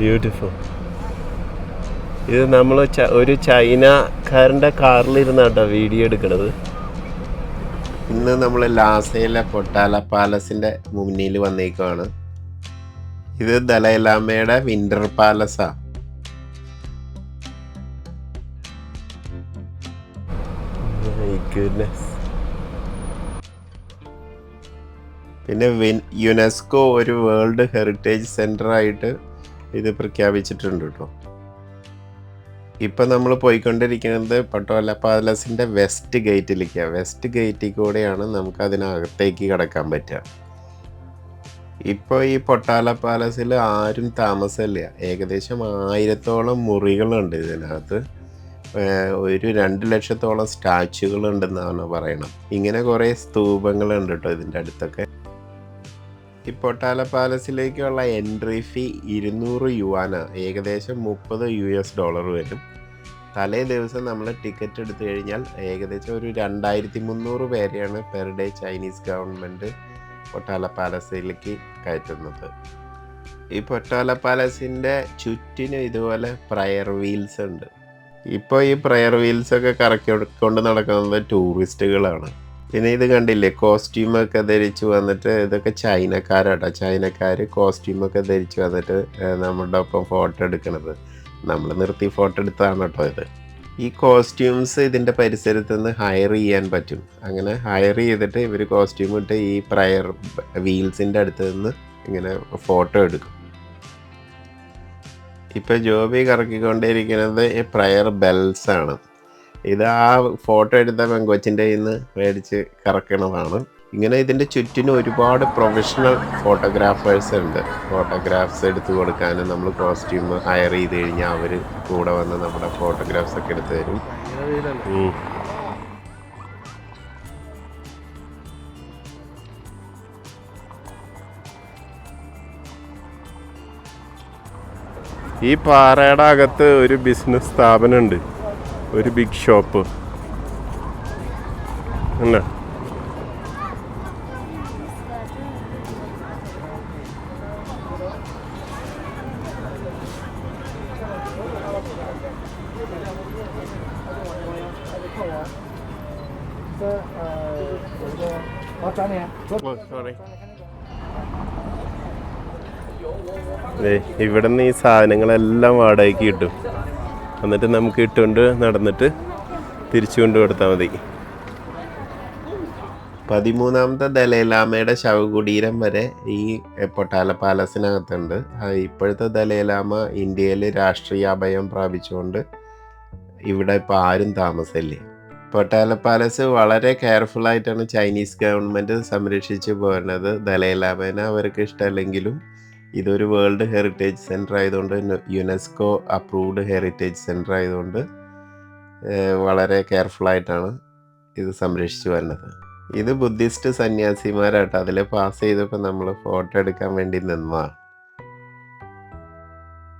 Beautiful. ഇത് നമ്മൾ ഒരു ചൈനക്കാരൻ്റെ കാറിലിരുന്നാട്ടോ വീഡിയോ എടുക്കണത്. ഇന്ന് നമ്മൾ ലാസയിലെ പൊട്ടാല പാലസിൻ്റെ മുന്നിൽ വന്നേക്കുവാണ്. ഇത് ദലൈലാമയുടെ വിൻ്റർ പാലസാ. പിന്നെ യുനെസ്കോ ഒരു വേൾഡ് ഹെറിറ്റേജ് സെൻ്റർ ആയിട്ട് ഇത് പ്രഖ്യാപിച്ചിട്ടുണ്ട് കേട്ടോ. ഇപ്പം നമ്മൾ പോയിക്കൊണ്ടിരിക്കുന്നത് പൊട്ടാല പാലസിൻ്റെ വെസ്റ്റ് ഗേറ്റിലേക്കാണ്. വെസ്റ്റ് ഗേറ്റിൽ കൂടെയാണ് നമുക്ക് അതിനകത്തേക്ക് കടക്കാൻ പറ്റുക. ഇപ്പോൾ ഈ പൊട്ടാല പാലസിൽ ആരും താമസമില്ല. ഏകദേശം 1000-ഓളം മുറികളുണ്ട് ഇതിനകത്ത്. ഒരു 2 ലക്ഷത്തോളം സ്റ്റാച്യുകളുണ്ടെന്നാണ് പറയണം. ഇങ്ങനെ കുറേ സ്തൂപങ്ങളുണ്ട് കേട്ടോ ഇതിൻ്റെ അടുത്തൊക്കെ. ഈ പൊട്ടാല പാലസിലേക്കുള്ള എൻട്രി ഫീ 200 യുവാനാണ്. ഏകദേശം $30 വരും. തലേ ദിവസം നമ്മൾ ടിക്കറ്റ് എടുത്തു കഴിഞ്ഞാൽ ഏകദേശം ഒരു 2300 പേരെയാണ് per day Chinese government Potala പാലസിലേക്ക് കയറ്റുന്നത്. ഈ പൊട്ടാല പാലസിൻ്റെ ചുറ്റിനും ഇതുപോലെ പ്രയർ വീൽസ് ഉണ്ട്. ഇപ്പോൾ ഈ പ്രയർ വീൽസൊക്കെ കറക്കിക്കൊണ്ട് നടക്കുന്നത് ടൂറിസ്റ്റുകളാണ്. പിന്നെ ഇത് കണ്ടില്ലേ, കോസ്റ്റ്യൂമൊക്കെ ധരിച്ച് വന്നിട്ട്, ഇതൊക്കെ ചൈനക്കാരാട്ടോ. ചൈനക്കാർ കോസ്റ്റ്യൂമൊക്കെ ധരിച്ച് വന്നിട്ട് നമ്മുടെ ഒപ്പം ഫോട്ടോ എടുക്കണത്. നമ്മൾ നിർത്തി ഫോട്ടോ എടുത്തതാണ് കേട്ടോ ഇത്. ഈ കോസ്റ്റ്യൂംസ് ഇതിൻ്റെ പരിസരത്ത് നിന്ന് ഹയർ ചെയ്യാൻ പറ്റും. അങ്ങനെ ഹയർ ചെയ്തിട്ട് ഇവർ കോസ്റ്റ്യൂം ഇട്ട് ഈ പ്രയർ വീൽസിൻ്റെ അടുത്ത് നിന്ന് ഇങ്ങനെ ഫോട്ടോ എടുക്കും. ഇപ്പോൾ ജോബി കറക്കിക്കൊണ്ടിരിക്കുന്നത് ഈ പ്രയർ ബെൽസ് ആണ്. ഇത് ആ ഫോട്ടോ എടുത്ത പെങ്കൊച്ചിൻ്റെ കയ്യിൽ നിന്ന് മേടിച്ച് കറക്കണതാണ്. ഇങ്ങനെ ഇതിൻ്റെ ചുറ്റിനും ഒരുപാട് പ്രൊഫഷണൽ ഫോട്ടോഗ്രാഫേഴ്സ് ഉണ്ട്. ഫോട്ടോഗ്രാഫ്സ് എടുത്തു കൊടുക്കാനും നമ്മൾ കോസ്റ്റ്യൂം ഹയർ ചെയ്ത് കഴിഞ്ഞാൽ അവർ കൂടെ വന്ന് നമ്മുടെ ഫോട്ടോഗ്രാഫ്സ് ഒക്കെ എടുത്തു തരും. ഈ പാറയുടെ അകത്ത് ഒരു ബിസിനസ് സ്ഥാപനമുണ്ട്, ഒരു ബിഗ് ഷോപ്പ്. എന്നാ ഇവിടെ നിന്ന് ഈ സാധനങ്ങളെല്ലാം വാടകയ്ക്ക് കിട്ടും. എന്നിട്ട് നമുക്ക് ഇട്ടുകൊണ്ട് നടന്നിട്ട് തിരിച്ചു കൊണ്ട് കൊടുത്താൽ മതി. 13ാമത്തെ ദലൈലാമയുടെ ശവകുടീരം വരെ ഈ പൊട്ടാല പാലസിനകത്തുണ്ട്. ഇപ്പോഴത്തെ ദലൈലാമ ഇന്ത്യയിൽ രാഷ്ട്രീയ അഭയം പ്രാപിച്ചുകൊണ്ട് ഇവിടെ ഇപ്പോൾ ആരും താമസമില്ല. പൊട്ടാല പാലസ് വളരെ കെയർഫുള്ളായിട്ടാണ് ചൈനീസ് ഗവൺമെൻറ് സംരക്ഷിച്ചു പോകുന്നത്. ദലൈലാമേനെ അവർക്ക് ഇഷ്ടമല്ലെങ്കിലും ഇതൊരു വേൾഡ് ഹെറിറ്റേജ് സെൻറ്റർ ആയതുകൊണ്ട്, യുനെസ്കോ അപ്രൂവ്ഡ് ഹെറിറ്റേജ് സെൻറ്റർ ആയതുകൊണ്ട് വളരെ കെയർഫുള്ളായിട്ടാണ് ഇത് സംരക്ഷിച്ചു വരുന്നത്. ഇത് ബുദ്ധിസ്റ്റ് സന്യാസിമാരാട്ടോ. അതിൽ പാസ് ചെയ്തപ്പോൾ നമ്മൾ ഫോട്ടോ എടുക്കാൻ വേണ്ടി നിന്നതാണ്.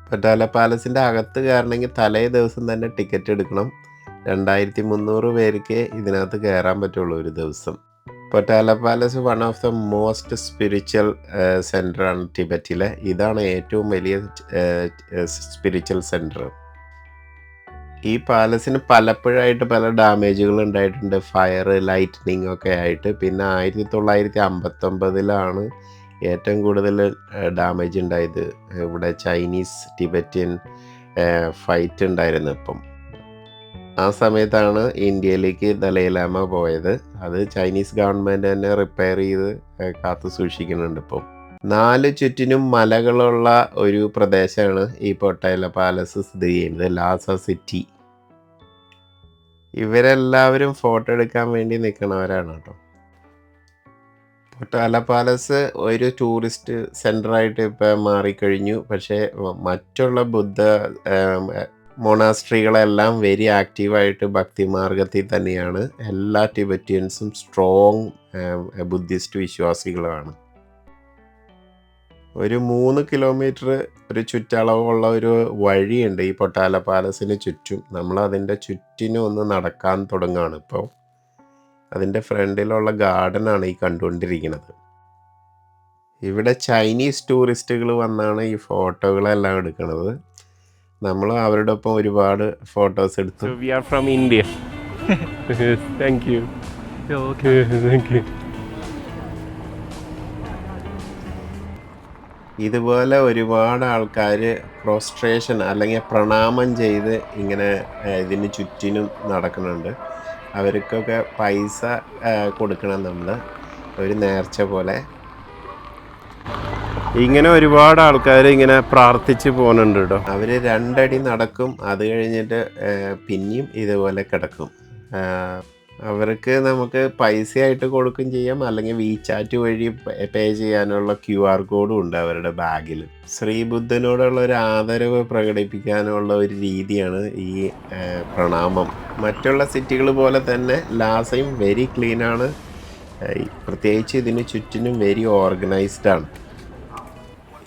പൊട്ടാല പാലസിൻ്റെ അകത്ത് കയറണമെങ്കിൽ തലേ ദിവസം തന്നെ ടിക്കറ്റ് എടുക്കണം. 2300 പേർക്ക് ഇതിനകത്ത് കയറാൻ പറ്റുള്ളൂ ഒരു ദിവസം. Potala palace one of the most spiritual സെൻ്ററാണ് ടിബറ്റിലെ. ഇതാണ് ഏറ്റവും വലിയ സ്പിരിച്വൽ സെൻറ്റർ. ഈ പാലസിന് പലപ്പോഴായിട്ട് പല ഡാമേജുകൾ ഉണ്ടായിട്ടുണ്ട്, ഫയർ, ലൈറ്റ്നിങ് ഒക്കെ ആയിട്ട്. പിന്നെ 1959 ഏറ്റവും കൂടുതൽ ഡാമേജ് ഉണ്ടായത്. ഇവിടെ ചൈനീസ് ടിബറ്റിയൻ ഫൈറ്റ് ഉണ്ടായിരുന്നു. ഇപ്പം ആ സമയത്താണ് ഇന്ത്യയിലേക്ക് ദലൈലാമ പോയത്. അത് ചൈനീസ് ഗവൺമെൻറ് തന്നെ റിപ്പയർ ചെയ്ത് കാത്തു സൂക്ഷിക്കുന്നുണ്ട്. ഇപ്പം 4 ചുറ്റിനും മലകളുള്ള ഒരു പ്രദേശമാണ് ഈ പൊട്ടാല പാലസ് സ്ഥിതി ചെയ്യുന്നത്, ലാസ സിറ്റി. ഇവരെല്ലാവരും ഫോട്ടോ എടുക്കാൻ വേണ്ടി നിൽക്കുന്നവരാണ് കേട്ടോ. പൊട്ടാല പാലസ് ഒരു ടൂറിസ്റ്റ് സെൻ്ററായിട്ട് ഇപ്പം മാറിക്കഴിഞ്ഞു. പക്ഷേ മറ്റുള്ള ബുദ്ധ മൊണാസ്ട്രികളെല്ലാം വെരി ആക്റ്റീവായിട്ട് ഭക്തിമാർഗത്തിൽ തന്നെയാണ്. എല്ലാ ടിബറ്റിയൻസും സ്ട്രോങ് ബുദ്ധിസ്റ്റ് വിശ്വാസികളാണ്. ഒരു 3 കിലോമീറ്റർ ഒരു ചുറ്റളവുള്ള ഒരു വഴിയുണ്ട് ഈ പൊട്ടാല പാലസിന് ചുറ്റും. നമ്മളതിൻ്റെ ചുറ്റിനും ഒന്ന് നടക്കാൻ തുടങ്ങുകയാണ് ഇപ്പോൾ. അതിൻ്റെ ഫ്രണ്ടിലുള്ള ഗാർഡനാണ് ഈ കണ്ടുകൊണ്ടിരിക്കുന്നത്. ഇവിടെ ചൈനീസ് ടൂറിസ്റ്റുകൾ വന്നാണ് ഈ ഫോട്ടോകളെല്ലാം എടുക്കുന്നത്. നമ്മൾ അവരുടെ ഒപ്പം ഒരുപാട് ഫോട്ടോസ് എടുത്തു. So we are from India. Thank you. Thank you. ഇതുപോലെ ഒരുപാട് ആൾക്കാർ പ്രോസ്ട്രേഷൻ അല്ലെങ്കിൽ പ്രണാമം ചെയ്ത് ഇങ്ങനെ ഇതിന് ചുറ്റിനും നടക്കുന്നുണ്ട്. അവർക്കൊക്കെ പൈസ കൊടുക്കണം നമ്മൾ, ഒരു നേർച്ച പോലെ. ഇങ്ങനെ ഒരുപാട് ആൾക്കാർ ഇങ്ങനെ പ്രാർത്ഥിച്ച് പോകുന്നുണ്ട് കേട്ടോ. അവർ 2 അടി നടക്കും, അത് കഴിഞ്ഞിട്ട് പിന്നെയും ഇതുപോലെ കിടക്കും. അവർക്ക് നമുക്ക് പൈസയായിട്ട് കൊടുക്കുകയും ചെയ്യാം, അല്ലെങ്കിൽ വീചാറ്റ് വഴി പേ ചെയ്യാനുള്ള QR കോഡും ഉണ്ട് അവരുടെ ബാഗിൽ. ശ്രീബുദ്ധനോടുള്ള ഒരു ആദരവ് പ്രകടിപ്പിക്കാനുള്ള ഒരു രീതിയാണ് ഈ പ്രണാമം. മറ്റുള്ള സിറ്റികൾ പോലെ തന്നെ ലാസയും വെരി ക്ലീനാണ്. പ്രത്യേകിച്ച് ഇതിന് ചുറ്റിനും വെരി ഓർഗനൈസ്ഡ് ആണ്.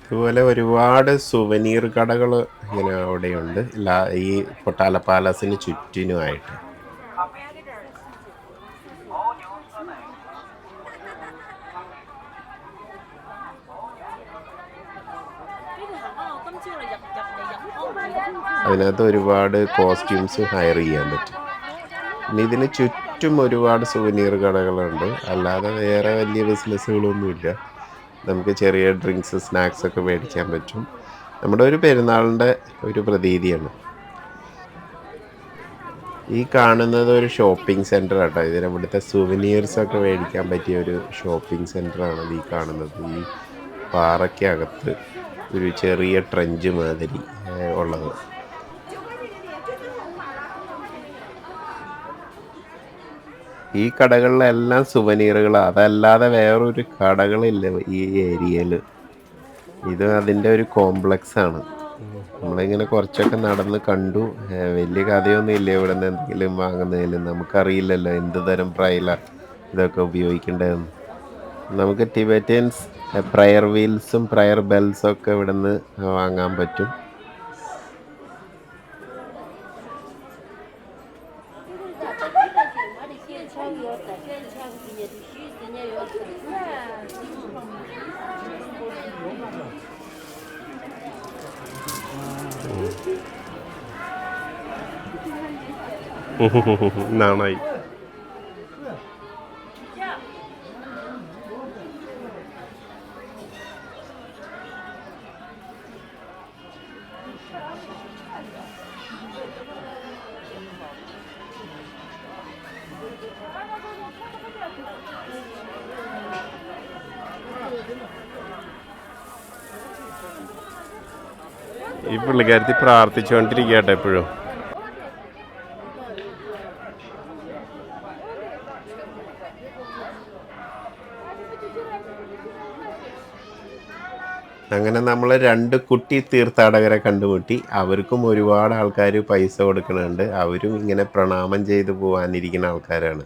ഇതുപോലെ ഒരുപാട് സുവനീർ കടകൾ ഇങ്ങനെ അവിടെയുണ്ട് ഈ പൊട്ടാല പാലസിന് ചുറ്റിനുമായിട്ട്. അതിനകത്ത് ഒരുപാട് കോസ്റ്റ്യൂംസ് ഹയർ ചെയ്യാൻ പറ്റും. പിന്നെ ഇതിന് ചുറ്റും ഒരുപാട് സുവനീർ കടകളുണ്ട്. അല്ലാതെ വേറെ വലിയ ബിസിനസ്സുകളൊന്നുമില്ല. നമുക്ക് ചെറിയ ഡ്രിങ്ക്സ്, സ്നാക്സ് ഒക്കെ മേടിക്കാൻ പറ്റും. നമ്മുടെ ഒരു പെരുന്നാളിൻ്റെ ഒരു പ്രതീതിയാണ്. ഈ കാണുന്നത് ഒരു ഷോപ്പിംഗ് സെൻറ്റർ ആട്ടോ. ഇതിന് ഇവിടുത്തെ സുവനീർസൊക്കെ മേടിക്കാൻ പറ്റിയ ഒരു ഷോപ്പിംഗ് സെൻറ്ററാണ് ഈ കാണുന്നത്. ഈ പാറയ്ക്കകത്ത് ഒരു ചെറിയ ട്രെഞ്ച് മാതിരി ഉള്ളത്. ഈ കടകളിലെല്ലാം സുവനീറുകളാണ്. അതല്ലാതെ വേറൊരു കടകളില്ല ഈ ഏരിയയിൽ. ഇത് അതിൻ്റെ ഒരു കോംപ്ലക്സ് ആണ്. നമ്മളിങ്ങനെ കുറച്ചൊക്കെ നടന്ന് കണ്ടു. വലിയ കഥയൊന്നും ഇല്ല ഇവിടെ നിന്ന് എന്തെങ്കിലും വാങ്ങുന്നതിൽ. നമുക്കറിയില്ലല്ലോ എന്ത് തരം പ്രയലാണ് ഇതൊക്കെ ഉപയോഗിക്കേണ്ടതെന്ന്. നമുക്ക് ടിബറ്റൻസ് പ്രയർ വീൽസും പ്രയർ ബെൽസും ഒക്കെ ഇവിടെ നിന്ന് വാങ്ങാൻ പറ്റും. നന്നായി. ഈ പുള്ളിക്കാരത്തി പ്രാർത്ഥിച്ചുകൊണ്ടിരിക്കട്ടെ എപ്പോഴും. അങ്ങനെ നമ്മൾ 2 കുട്ടി തീർത്ഥാടകരെ കണ്ടുമുട്ടി. അവർക്കും ഒരുപാട് ആൾക്കാർ പൈസ കൊടുക്കുന്നുണ്ട്. അവരും ഇങ്ങനെ പ്രണാമം ചെയ്ത് പോകാനിരിക്കുന്ന ആൾക്കാരാണ്.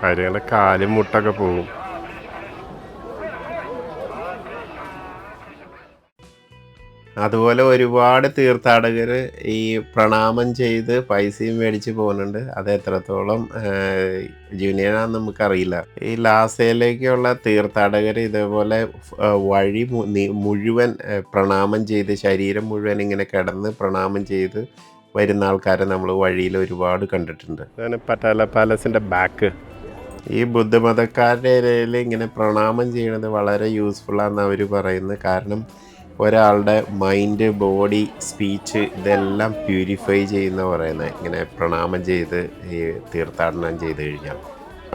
കാര്യങ്ങളുടെ കാലും മുട്ടൊക്കെ പോകും. അതുപോലെ ഒരുപാട് തീർത്ഥാടകർ ഈ പ്രണാമം ചെയ്ത് പൈസയും മേടിച്ച് പോകുന്നുണ്ട്. അത് എത്രത്തോളം ജൂനിയനാന്ന് നമുക്കറിയില്ല. ഈ ലാസയിലേക്കുള്ള തീർത്ഥാടകർ ഇതേപോലെ വഴി മുഴുവൻ പ്രണാമം ചെയ്ത് ശരീരം മുഴുവൻ ഇങ്ങനെ കിടന്ന് പ്രണാമം ചെയ്ത് വരുന്ന ആൾക്കാരെ നമ്മൾ വഴിയിൽ ഒരുപാട് കണ്ടിട്ടുണ്ട്. അതാണ് പട്ടാല പാലസിൻ്റെ ബാക്ക്. ഈ ബുദ്ധമതക്കാരുടെ ഇടയിൽ ഇങ്ങനെ പ്രണാമം ചെയ്യണത് വളരെ യൂസ്ഫുള്ളാണെന്ന് അവർ പറയുന്നത്. കാരണം ഒരാളുടെ മൈൻഡ്, ബോഡി, സ്പീച്ച് ഇതെല്ലാം പ്യൂരിഫൈ ചെയ്യുന്ന പറയുന്നത് ഇങ്ങനെ പ്രണാമം ചെയ്ത് ഈ തീർത്ഥാടനം ചെയ്ത് കഴിഞ്ഞാൽ.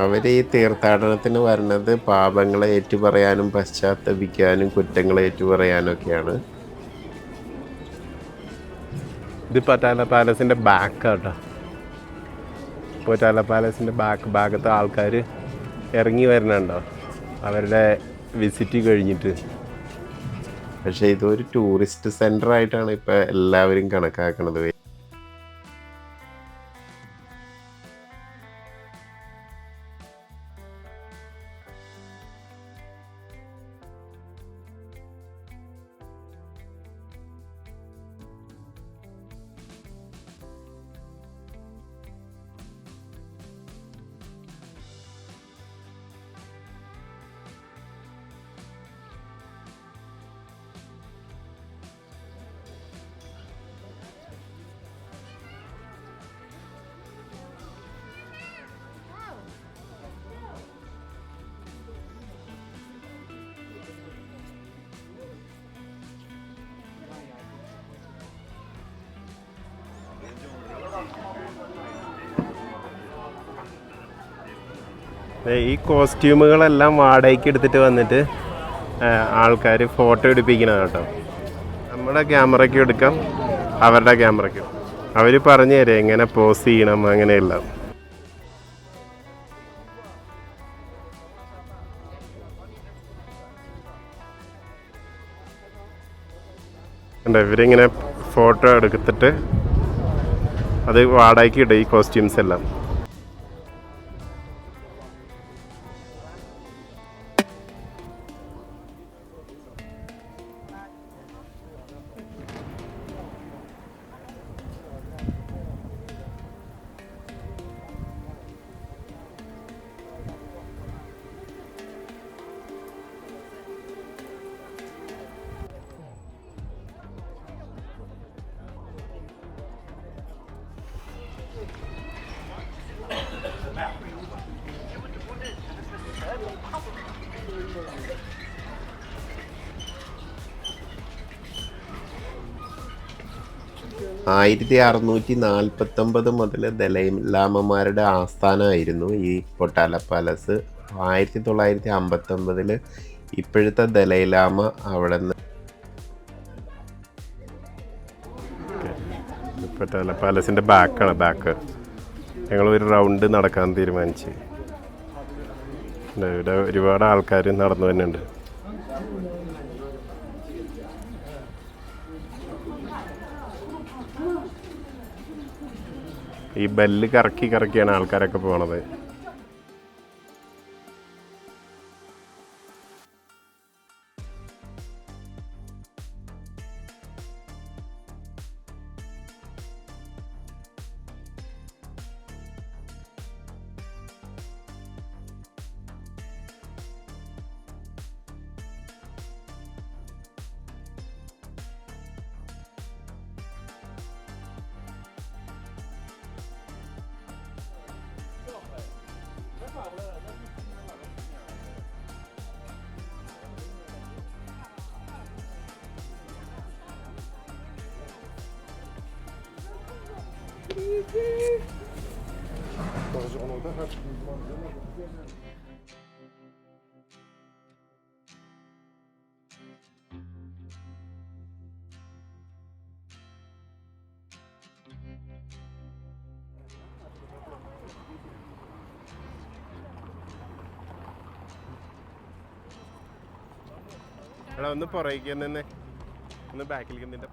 അവർ ഈ തീർത്ഥാടനത്തിന് വരുന്നത് പാപങ്ങളെ ഏറ്റുപറയാനും പശ്ചാത്തപിക്കാനും കുറ്റങ്ങളെ ഏറ്റുപറയാനും ഒക്കെയാണ്. ഇത് പട്ടാല പാലസിൻ്റെ ബാക്കാട്ടോ. പട്ടാല പാലസിൻ്റെ ഭാഗത്ത് ആൾക്കാർ ഇറങ്ങി വരുന്നുണ്ടോ അവരുടെ വിസിറ്റ് കഴിഞ്ഞിട്ട്. പക്ഷേ ഇതൊരു ടൂറിസ്റ്റ് സെൻ്റർ ആയിട്ടാണ് ഇപ്പോൾ എല്ലാവരും കണക്കാക്കുന്നത്. ഈ കോസ്റ്റ്യൂമുകളെല്ലാം വാടകയ്ക്ക് എടുത്തിട്ട് വന്നിട്ട് ആൾക്കാർ ഫോട്ടോ എടുപ്പിക്കണം കേട്ടോ. നമ്മുടെ ക്യാമറയ്ക്ക് എടുക്കാം, അവരുടെ ക്യാമറയ്ക്ക്. അവർ പറഞ്ഞു തരാം എങ്ങനെ പോസ് ചെയ്യണം അങ്ങനെയുള്ള. ഇവരിങ്ങനെ ഫോട്ടോ എടുത്തിട്ട് അത് വാടകയ്ക്ക് ഇടും ഈ കോസ്റ്റ്യൂംസ് എല്ലാം. ആയിരത്തി 1649 മുതൽ ദലൈലാമമാരുടെ ആസ്ഥാനമായിരുന്നു ഈ പൊട്ടാല പാലസ്. 1959 ഇപ്പോഴത്തെ ദലൈലാമ അവിടെ നിന്ന് പൊട്ടാല പാലസിൻ്റെ ബാക്കാണ്. ഞങ്ങൾ ഒരു റൗണ്ട് നടക്കാൻ തീരുമാനിച്ച്. ഇവിടെ ഒരുപാട് ആൾക്കാർ നടന്നു തന്നെയുണ്ട്. ഈ ബെല്ല് കറക്കിയാണ് ആൾക്കാരൊക്കെ പോണത്. എടാ ഒന്ന് പുറകേക്ക് തന്നെ, ഒന്ന് ബാക്കിലേക്ക് നിന്റെ.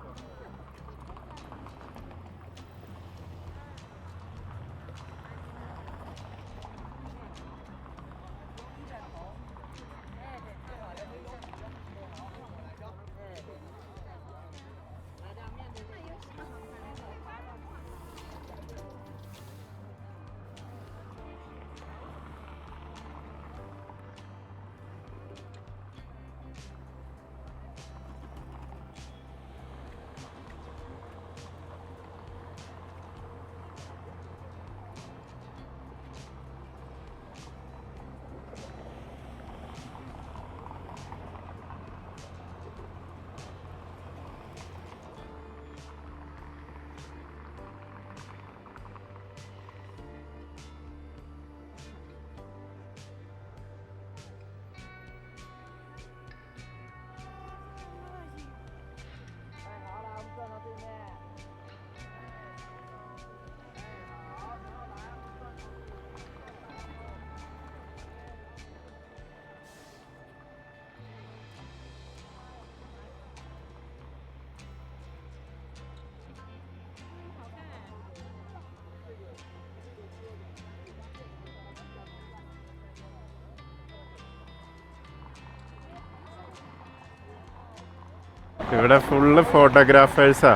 ഇവിടെ ഫുള്ള് ഫോട്ടോഗ്രാഫേഴ്സാ.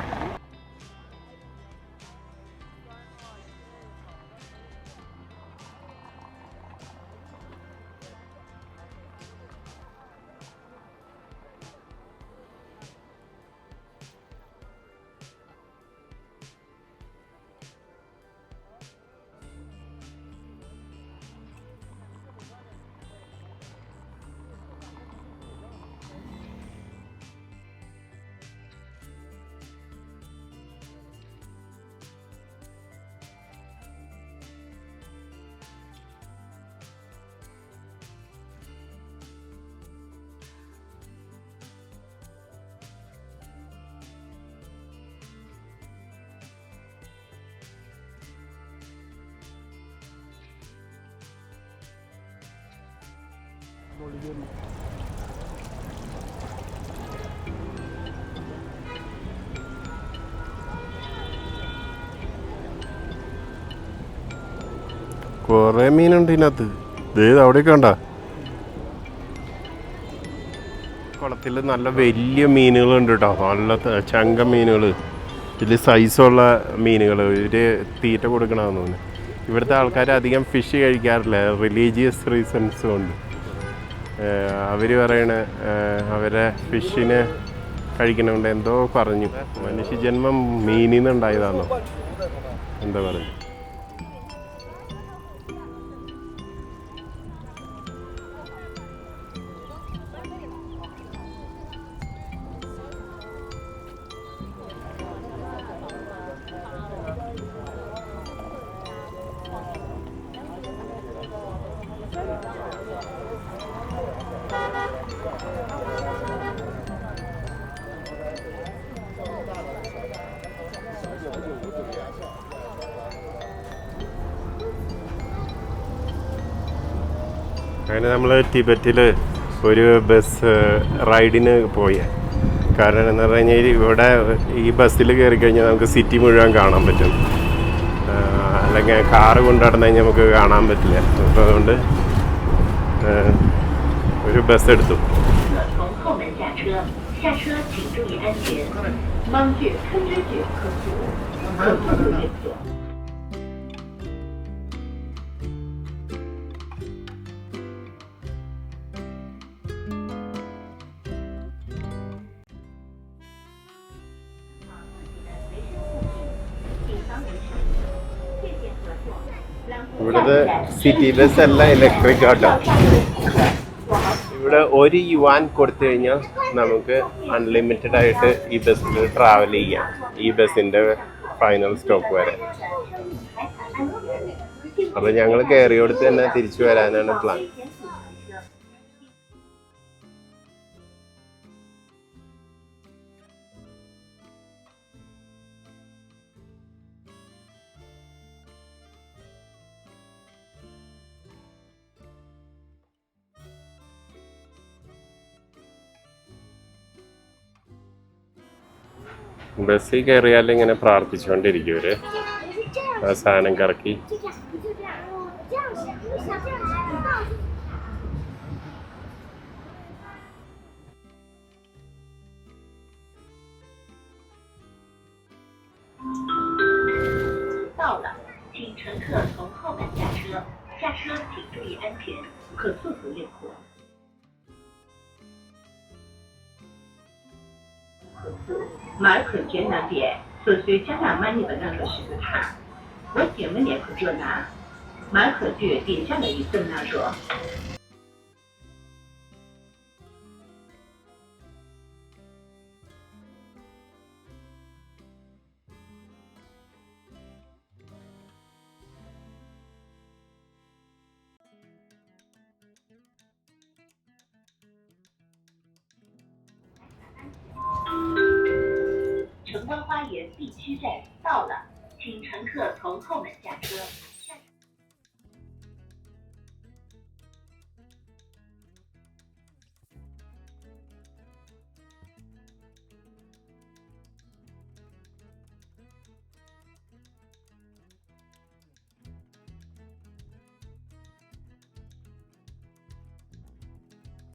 കുറേ മീനുണ്ട് ഇതിനകത്ത്. അവിടെ കണ്ട കുളത്തിൽ നല്ല വലിയ മീനുകളുണ്ട് കേട്ടോ. നല്ല ചങ്ക മീനുകൾ, ഇതിൽ സൈസുള്ള മീനുകൾ. ഇവർ തീറ്റ കൊടുക്കണമെന്ന് തോന്നുന്നു. ഇവിടുത്തെ ആൾക്കാർ അധികം ഫിഷ് കഴിക്കാറില്ല, റിലീജിയസ് റീസൺസ് കൊണ്ട്. അവർ പറയണ അവരെ ഫിഷിനെ കഴിക്കണമുണ്ട് എന്തോ പറഞ്ഞു. മനുഷ്യജന്മം മീനിൽ നിന്നുണ്ടായതാണോ എന്താ പറഞ്ഞു. അങ്ങനെ നമ്മൾ ടിബറ്റിൽ ഒരു ബസ് റൈഡിന് പോയി. കാരണം എന്ന് പറഞ്ഞു കഴിഞ്ഞാൽ ഇവിടെ ഈ ബസ്സിൽ കയറി കഴിഞ്ഞാൽ നമുക്ക് സിറ്റി മുഴുവൻ കാണാൻ പറ്റും. അല്ലെങ്കിൽ കാറ് കൊണ്ടു നടന്നു കഴിഞ്ഞാൽ നമുക്ക് കാണാൻ പറ്റില്ല. അപ്പോൾ അതുകൊണ്ട് ഒരു ബസ് എടുത്തു. ഇവിടുത്തെ സിറ്റി ബസ് എല്ലാം ഇലക്ട്രിക് ആട്ടോ. ഇവിടെ $1 കൊടുത്തു കഴിഞ്ഞാൽ നമുക്ക് അൺലിമിറ്റഡ് ആയിട്ട് ഈ ബസ്സിൽ ട്രാവൽ ചെയ്യാം, ഈ ബസ്സിൻ്റെ ഫൈനൽ സ്റ്റോപ്പ് വരെ. അപ്പോൾ ഞങ്ങൾ കയറിയോടത്ത് തന്നെ തിരിച്ചു വരാനാണ് പ്ലാൻ. ബസ്സിൽ കയറിയാൽ ഇങ്ങനെ പ്രാർത്ഥിച്ചുകൊണ്ടിരിക്കും ഇവര്. ആ സാധനം കറക്കി.马尔可简南边，是随加拿大你的那个石头塔，我姐们也可这拿，马尔可就定下了一份那个。城关花园 B 区站到了，请乘客从后门下